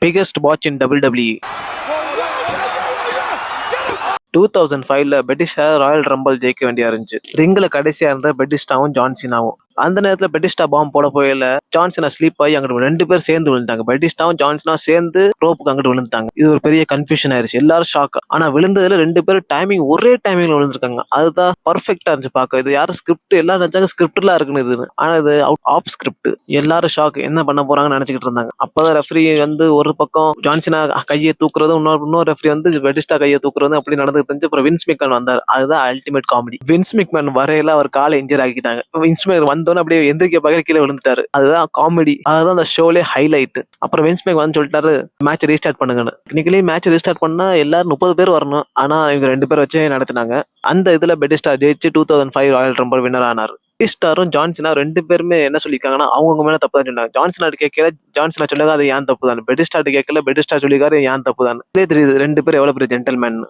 biggest watch in WWE. 2005ல Batista Royal Rumble ஜெயிக்க வேண்டியா இருந்துச்சு. ரிங்ல கடைசியா இருந்த பெட்டிஸ்டாவும் ஜான்சினாவும். அந்த நேரத்துல பெட்டிஸ்டா பாம்பு போட போயில ஜான்சினா ஸ்லீப் ஆகி அங்கிட்டு 2 பேர் சேர்ந்து விழுந்தாங்க. பெட்டிஸ்டாவும் ஜான்சினா சேர்ந்து ரோப்புக்கு அங்கிட்டு விழுந்துட்டாங்க. இது ஒரு பெரிய கன்ஃபியூஷன் ஆயிருச்சு. எல்லாரும் ஷாக். ஆனா விழுந்ததுல 2 பேரும் டைமிங் ஒரே டைமிங்ல விழுந்திருக்காங்க. அதுதான் பர்ஃபெக்டா இருந்துச்சு பாக்க. இது யாரும் ஸ்கிரிப்ட் எல்லாரும் நினைச்சாங்க ஸ்கிரிப்ட்லாம் இருக்குன்னு இது. ஆனா இது அவுட் ஆஃப் ஸ்கிரிப்ட். எல்லாரும் ஷாக். என்ன பண்ண போறாங்கன்னு நினைச்சுக்கிட்டு இருந்தாங்க. அப்பதான் ரெஃப்ரி வந்து ஒரு பக்கம் ஜான்சினா கையை தூக்குறது, இன்னொரு ரெஃப்ரி வந்து பெட்டிஸ்டா கையை தூக்குறது அப்படி நடந்துட்டு இருந்துச்சு. அப்புறம் வின்ஸ் மெக்மேன் வந்தார். அதுதான் அல்டிமேட் காமெடி. வின்ஸ் மெக்மேன் வரையில அவர் காலை இன்ஜர் ஆக்கிட்டாங்க. வின்ஸ் மெக்மேன் வந்தோன்னு அப்படியே எந்திரிக்க பகல கீழே விழுந்துட்டாரு. அதுதான் காமெடி. அதுதான் அந்த ஷோலே ஹைலைட். அப்புறம் வின்ஸ் மெக்மேன் வந்து சொல்லிட்டாரு மேட்ச் ரீஸ்டார்ட் பண்ணுங்கன்னு. இன்னைக்கு மேட்ச் ரீஸ்டார்ட் பண்ணா எல்லாரும் 30 பேர் வரணும். ஆனா இவங்க 2 பேர் வச்சே நடத்தினாங்க. அந்த இதுல பெட்டிஸ்டா ஜெயிச்சு 2005 ராயல் ரம்பிள் வின்னர் ஆனார். பெட்டிஸ்டாரும் ஜான்சினா 2 பேருமே என்ன சொல்லிருக்காங்கன்னா அவங்க மேல தப்பு தான் சொன்னாங்க. ஜான்சினா கேட்கல, ஜான்சினா சொல்லுங்க அது ஏன் தப்பு தான். பெட்டிஸ்டா கேட்கல, பெட்டிஸ்டா சொல்லிக்காரு ஏன் தப்பு தான். தெரியுது 2 பேரும் எவ்வளவு பெரிய ஜென்டல்மேன்.